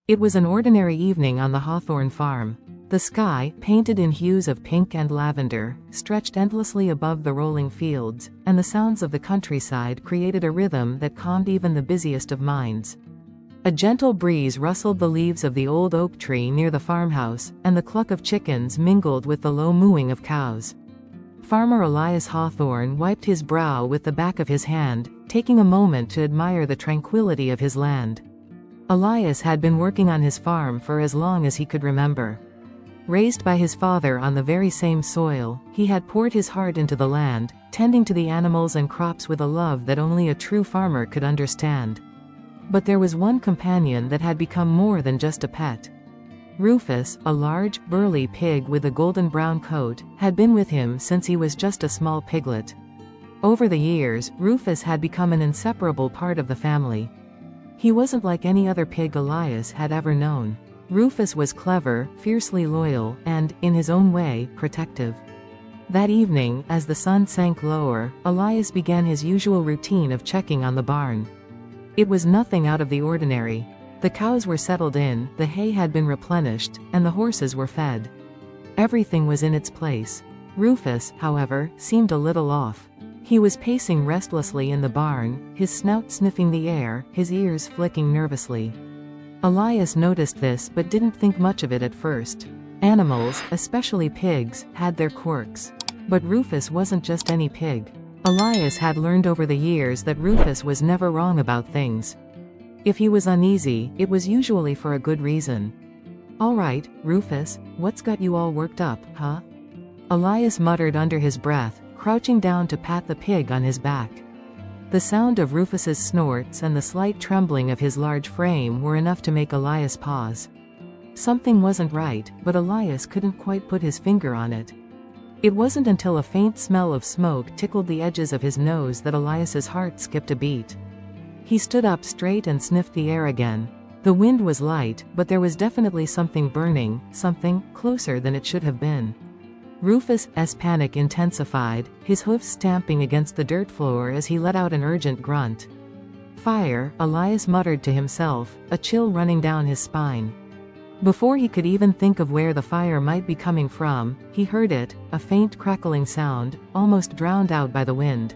It was an ordinary evening on the Hawthorne farm. The sky, painted in hues of pink and lavender, stretched endlessly above the rolling fields, and the sounds of the countryside created a rhythm that calmed even the busiest of minds. A gentle breeze rustled the leaves of the old oak tree near the farmhouse, and the cluck of chickens mingled with the low mooing of cows. Farmer Elias Hawthorne wiped his brow with the back of his hand, taking a moment to admire the tranquility of his land. Elias had been working on his farm for as long as he could remember. Raised by his father on the very same soil, he had poured his heart into the land, tending to the animals and crops with a love that only a true farmer could understand. But there was one companion that had become more than just a pet. Rufus, a large, burly pig with a golden brown coat, had been with him since he was just a small piglet. Over the years, Rufus had become an inseparable part of the family. He wasn't like any other pig Elias had ever known. Rufus was clever, fiercely loyal, and, in his own way, protective. That evening, as the sun sank lower, Elias began his usual routine of checking on the barn. It was nothing out of the ordinary. The cows were settled in, the hay had been replenished, and the horses were fed. Everything was in its place. Rufus, however, seemed a little off. He was pacing restlessly in the barn, his snout sniffing the air, his ears flicking nervously. Elias noticed this but didn't think much of it at first. Animals, especially pigs, had their quirks. But Rufus wasn't just any pig. Elias had learned over the years that Rufus was never wrong about things. If he was uneasy, it was usually for a good reason. "All right, Rufus, what's got you all worked up, huh?" Elias muttered under his breath, crouching down to pat the pig on his back. The sound of Rufus's snorts and the slight trembling of his large frame were enough to make Elias pause. Something wasn't right, but Elias couldn't quite put his finger on it. It wasn't until a faint smell of smoke tickled the edges of his nose that Elias's heart skipped a beat. He stood up straight and sniffed the air again. The wind was light, but there was definitely something burning, something closer than it should have been. Rufus's panic intensified, his hoofs stamping against the dirt floor as he let out an urgent grunt. "Fire," Elias muttered to himself, a chill running down his spine. Before he could even think of where the fire might be coming from, he heard it, a faint crackling sound, almost drowned out by the wind.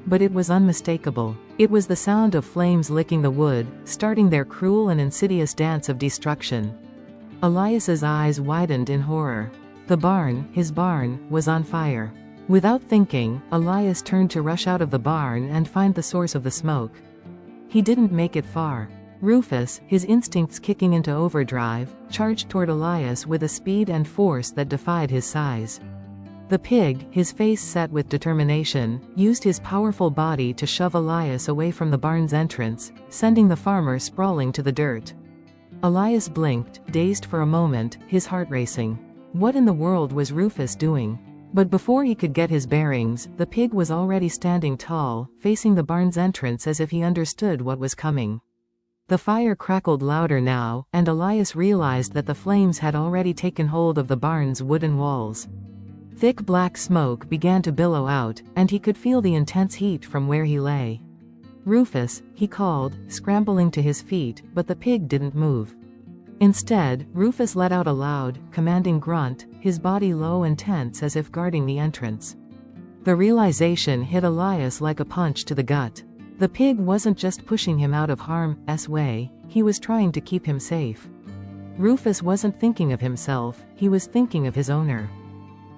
But it was unmistakable. It was the sound of flames licking the wood, starting their cruel and insidious dance of destruction. Elias's eyes widened in horror. The barn, his barn, was on fire. Without thinking, Elias turned to rush out of the barn and find the source of the smoke. He didn't make it far. Rufus, his instincts kicking into overdrive, charged toward Elias with a speed and force that defied his size. The pig, his face set with determination, used his powerful body to shove Elias away from the barn's entrance, sending the farmer sprawling to the dirt. Elias blinked, dazed for a moment, his heart racing. What in the world was Rufus doing? But before he could get his bearings, the pig was already standing tall, facing the barn's entrance as if he understood what was coming. The fire crackled louder now, and Elias realized that the flames had already taken hold of the barn's wooden walls. Thick black smoke began to billow out, and he could feel the intense heat from where he lay. "Rufus," he called, scrambling to his feet, but the pig didn't move. Instead, Rufus let out a loud, commanding grunt, his body low and tense as if guarding the entrance. The realization hit Elias like a punch to the gut. The pig wasn't just pushing him out of harm's way, he was trying to keep him safe. Rufus wasn't thinking of himself, he was thinking of his owner.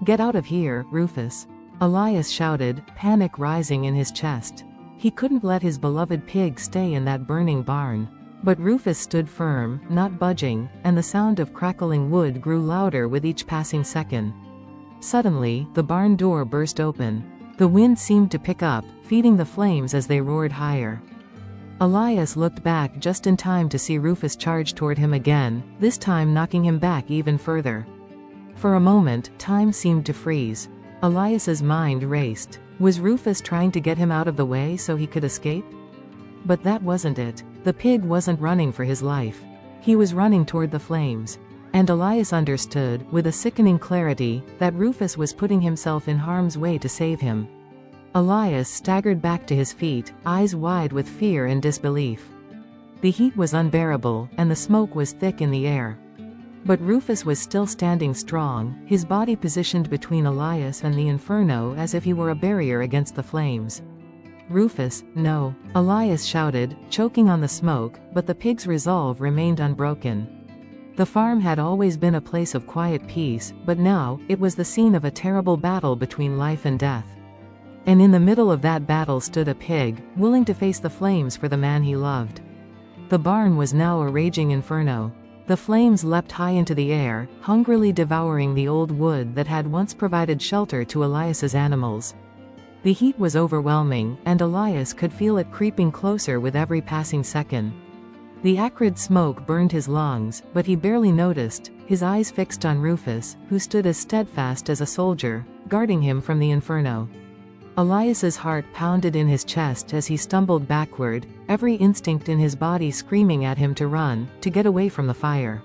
"Get out of here, Rufus!" Elias shouted, panic rising in his chest. He couldn't let his beloved pig stay in that burning barn. But Rufus stood firm, not budging, and the sound of crackling wood grew louder with each passing second. Suddenly, the barn door burst open. The wind seemed to pick up, feeding the flames as they roared higher. Elias looked back just in time to see Rufus charge toward him again, this time knocking him back even further. For a moment, time seemed to freeze. Elias's mind raced. Was Rufus trying to get him out of the way so he could escape? But that wasn't it. The pig wasn't running for his life. He was running toward the flames. And Elias understood, with a sickening clarity, that Rufus was putting himself in harm's way to save him. Elias staggered back to his feet, eyes wide with fear and disbelief. The heat was unbearable, and the smoke was thick in the air. But Rufus was still standing strong, his body positioned between Elias and the inferno as if he were a barrier against the flames. "Rufus, no," Elias shouted, choking on the smoke, but the pig's resolve remained unbroken. The farm had always been a place of quiet peace, but now, it was the scene of a terrible battle between life and death. And in the middle of that battle stood a pig, willing to face the flames for the man he loved. The barn was now a raging inferno. The flames leapt high into the air, hungrily devouring the old wood that had once provided shelter to Elias's animals. The heat was overwhelming, and Elias could feel it creeping closer with every passing second. The acrid smoke burned his lungs, but he barely noticed, his eyes fixed on Rufus, who stood as steadfast as a soldier, guarding him from the inferno. Elias's heart pounded in his chest as he stumbled backward, every instinct in his body screaming at him to run, to get away from the fire.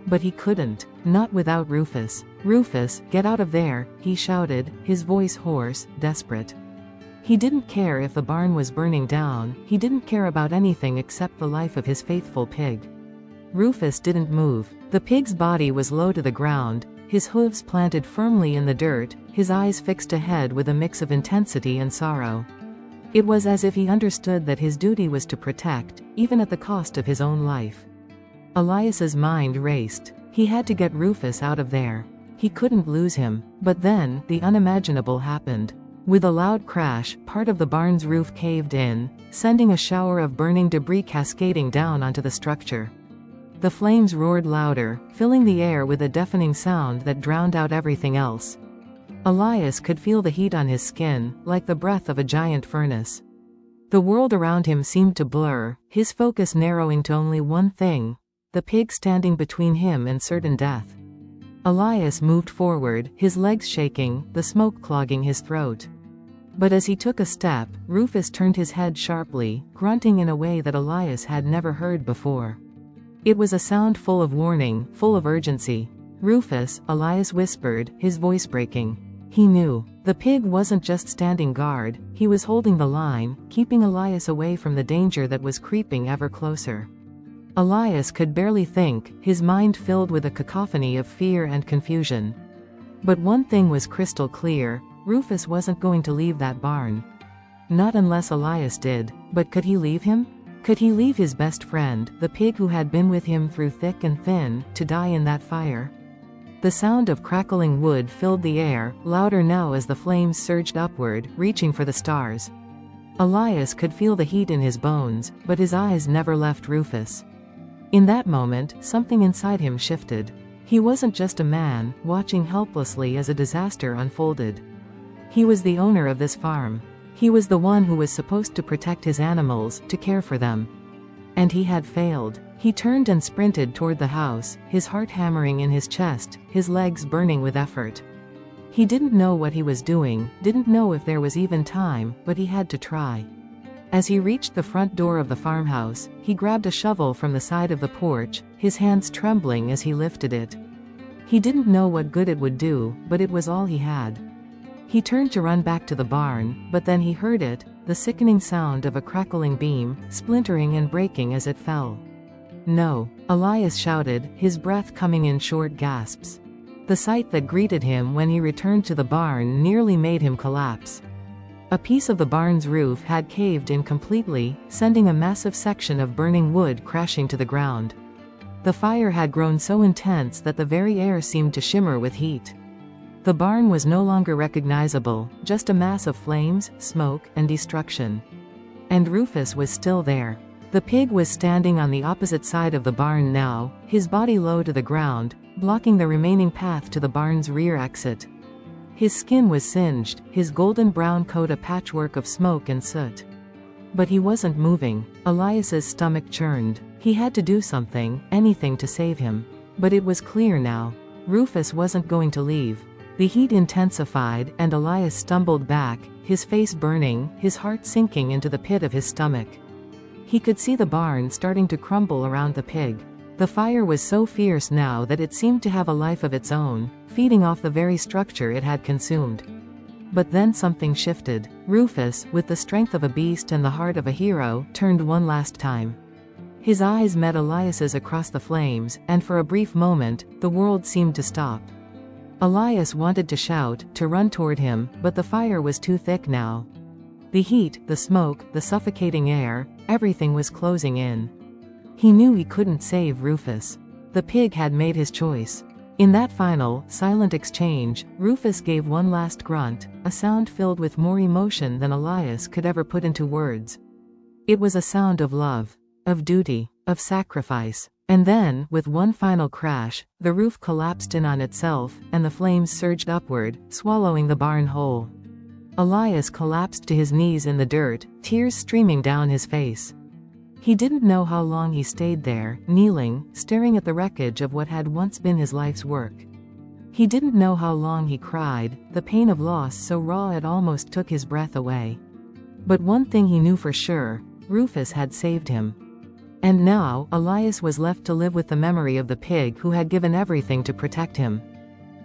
But he couldn't, not without Rufus. "Rufus, get out of there," he shouted, his voice hoarse, desperate. He didn't care if the barn was burning down, he didn't care about anything except the life of his faithful pig. Rufus didn't move. The pig's body was low to the ground, his hooves planted firmly in the dirt, his eyes fixed ahead with a mix of intensity and sorrow. It was as if he understood that his duty was to protect, even at the cost of his own life. Elias's mind raced. He had to get Rufus out of there. He couldn't lose him. But then, the unimaginable happened. With a loud crash, part of the barn's roof caved in, sending a shower of burning debris cascading down onto the structure. The flames roared louder, filling the air with a deafening sound that drowned out everything else. Elias could feel the heat on his skin, like the breath of a giant furnace. The world around him seemed to blur, his focus narrowing to only one thing: the pig standing between him and certain death. Elias moved forward, his legs shaking, the smoke clogging his throat. But as he took a step, Rufus turned his head sharply, grunting in a way that Elias had never heard before. It was a sound full of warning, full of urgency. "Rufus," Elias whispered, his voice breaking. He knew. The pig wasn't just standing guard, he was holding the line, keeping Elias away from the danger that was creeping ever closer. Elias could barely think, his mind filled with a cacophony of fear and confusion. But one thing was crystal clear: Rufus wasn't going to leave that barn. Not unless Elias did. But could he leave him? Could he leave his best friend, the pig who had been with him through thick and thin, to die in that fire? The sound of crackling wood filled the air, louder now as the flames surged upward, reaching for the stars. Elias could feel the heat in his bones, but his eyes never left Rufus. In that moment, something inside him shifted. He wasn't just a man, watching helplessly as a disaster unfolded. He was the owner of this farm. He was the one who was supposed to protect his animals, to care for them. And he had failed. He turned and sprinted toward the house, his heart hammering in his chest, his legs burning with effort. He didn't know what he was doing, didn't know if there was even time, but he had to try. As he reached the front door of the farmhouse, he grabbed a shovel from the side of the porch, his hands trembling as he lifted it. He didn't know what good it would do, but it was all he had. He turned to run back to the barn, but then he heard it, the sickening sound of a crackling beam, splintering and breaking as it fell. "No!" Elias shouted, his breath coming in short gasps. The sight that greeted him when he returned to the barn nearly made him collapse. A piece of the barn's roof had caved in completely, sending a massive section of burning wood crashing to the ground. The fire had grown so intense that the very air seemed to shimmer with heat. The barn was no longer recognizable, just a mass of flames, smoke, and destruction. And Rufus was still there. The pig was standing on the opposite side of the barn now, his body low to the ground, blocking the remaining path to the barn's rear exit. His skin was singed, his golden brown coat a patchwork of smoke and soot. But he wasn't moving. Elias's stomach churned. He had to do something, anything to save him. But it was clear now. Rufus wasn't going to leave. The heat intensified, and Elias stumbled back, his face burning, his heart sinking into the pit of his stomach. He could see the barn starting to crumble around the pig. The fire was so fierce now that it seemed to have a life of its own, feeding off the very structure it had consumed. But then something shifted. Rufus, with the strength of a beast and the heart of a hero, turned one last time. His eyes met Elias's across the flames, and for a brief moment, the world seemed to stop. Elias wanted to shout, to run toward him, but the fire was too thick now. The heat, the smoke, the suffocating air, everything was closing in. He knew he couldn't save Rufus. The pig had made his choice. In that final, silent exchange, Rufus gave one last grunt, a sound filled with more emotion than Elias could ever put into words. It was a sound of love, of duty, of sacrifice. And then, with one final crash, the roof collapsed in on itself, and the flames surged upward, swallowing the barn whole. Elias collapsed to his knees in the dirt, tears streaming down his face. He didn't know how long he stayed there, kneeling, staring at the wreckage of what had once been his life's work. He didn't know how long he cried, the pain of loss so raw it almost took his breath away. But one thing he knew for sure, Rufus had saved him. And now, Elias was left to live with the memory of the pig who had given everything to protect him.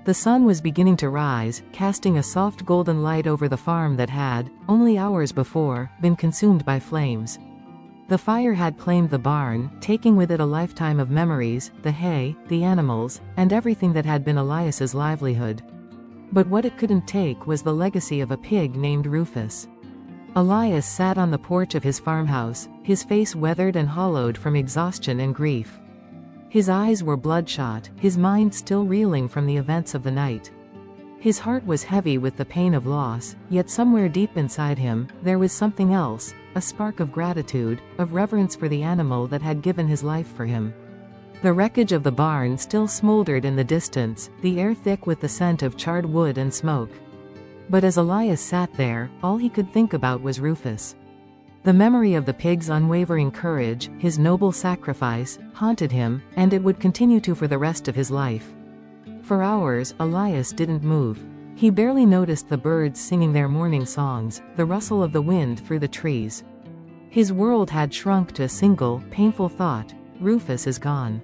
The sun was beginning to rise, casting a soft golden light over the farm that had, only hours before, been consumed by flames. The fire had claimed the barn, taking with it a lifetime of memories, the hay, the animals, and everything that had been Elias's livelihood. But what it couldn't take was the legacy of a pig named Rufus. Elias sat on the porch of his farmhouse, his face weathered and hollowed from exhaustion and grief. His eyes were bloodshot, his mind still reeling from the events of the night. His heart was heavy with the pain of loss, yet somewhere deep inside him, there was something else, a spark of gratitude, of reverence for the animal that had given his life for him. The wreckage of the barn still smoldered in the distance, the air thick with the scent of charred wood and smoke. But as Elias sat there, all he could think about was Rufus. The memory of the pig's unwavering courage, his noble sacrifice, haunted him, and it would continue to for the rest of his life. For hours, Elias didn't move. He barely noticed the birds singing their morning songs, the rustle of the wind through the trees. His world had shrunk to a single, painful thought: Rufus is gone.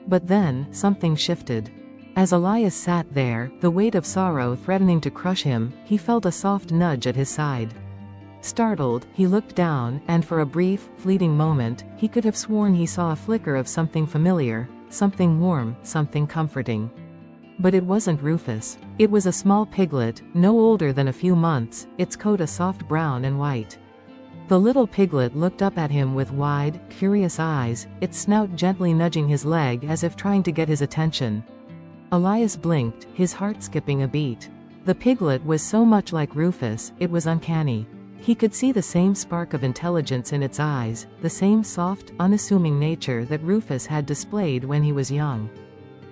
But then, something shifted. As Elias sat there, the weight of sorrow threatening to crush him, he felt a soft nudge at his side. Startled, he looked down, and for a brief, fleeting moment, he could have sworn he saw a flicker of something familiar, something warm, something comforting. But it wasn't Rufus. It was a small piglet, no older than a few months, its coat a soft brown and white. The little piglet looked up at him with wide, curious eyes, its snout gently nudging his leg as if trying to get his attention. Elias blinked, his heart skipping a beat. The piglet was so much like Rufus, it was uncanny. He could see the same spark of intelligence in its eyes, the same soft, unassuming nature that Rufus had displayed when he was young.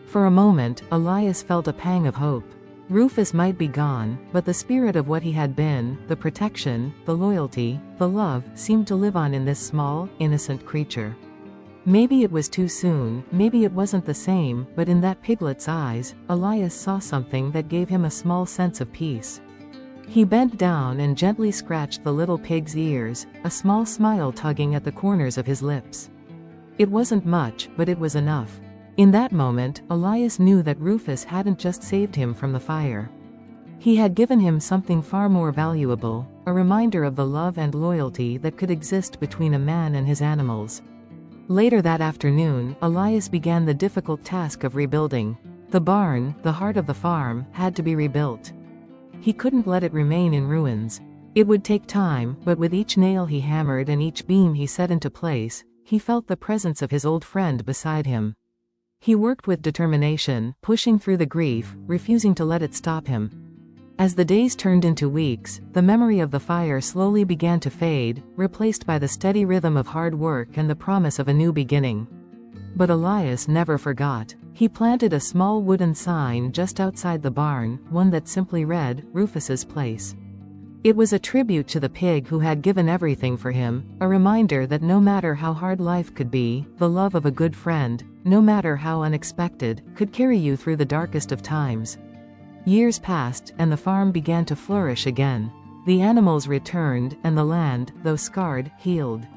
For a moment, Elias felt a pang of hope. Rufus might be gone, but the spirit of what he had been, the protection, the loyalty, the love, seemed to live on in this small, innocent creature. Maybe it was too soon, maybe it wasn't the same, but in that piglet's eyes, Elias saw something that gave him a small sense of peace. He bent down and gently scratched the little pig's ears, a small smile tugging at the corners of his lips. It wasn't much, but it was enough. In that moment, Elias knew that Rufus hadn't just saved him from the fire. He had given him something far more valuable, a reminder of the love and loyalty that could exist between a man and his animals. Later that afternoon, Elias began the difficult task of rebuilding. The barn, the heart of the farm, had to be rebuilt. He couldn't let it remain in ruins. It would take time, but with each nail he hammered and each beam he set into place, he felt the presence of his old friend beside him. He worked with determination, pushing through the grief, refusing to let it stop him. As the days turned into weeks, the memory of the fire slowly began to fade, replaced by the steady rhythm of hard work and the promise of a new beginning. But Elias never forgot. He planted a small wooden sign just outside the barn, one that simply read, "Rufus's Place." It was a tribute to the pig who had given everything for him, a reminder that no matter how hard life could be, the love of a good friend, no matter how unexpected, could carry you through the darkest of times. Years passed, and the farm began to flourish again. The animals returned, and the land, though scarred, healed.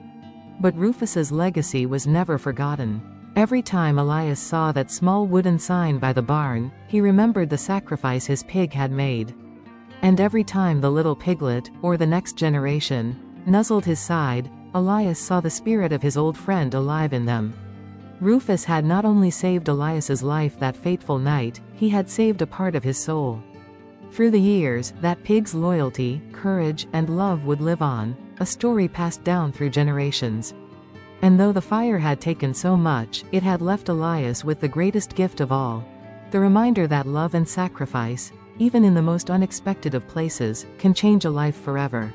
But Rufus's legacy was never forgotten. Every time Elias saw that small wooden sign by the barn, he remembered the sacrifice his pig had made. And every time the little piglet, or the next generation, nuzzled his side, Elias saw the spirit of his old friend alive in them. Rufus had not only saved Elias's life that fateful night, he had saved a part of his soul. Through the years, that pig's loyalty, courage, and love would live on, a story passed down through generations. And though the fire had taken so much, it had left Elias with the greatest gift of all: the reminder that love and sacrifice, even in the most unexpected of places, can change a life forever.